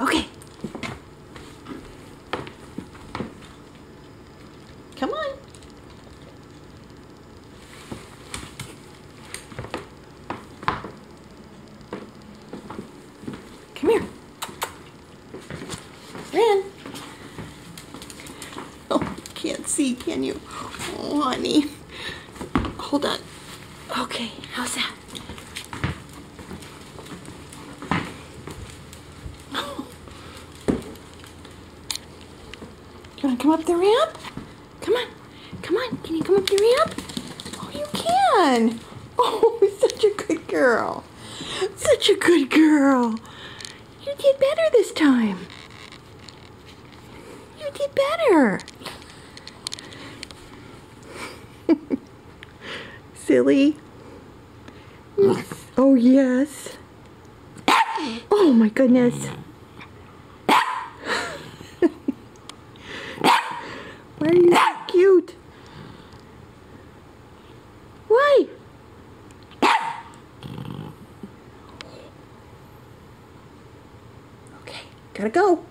Okay. Come on. Come here. Ren. Oh, can't see, can you? Oh, honey. Hold on. Okay, how's that? You wanna come up the ramp? Come on. Come on. Can you come up the ramp? Oh, you can. Oh, such a good girl. Such a good girl. You did better this time. You did better. Silly. Oh, yes. Oh, my goodness. Why are you so cute? Why? Okay, gotta go.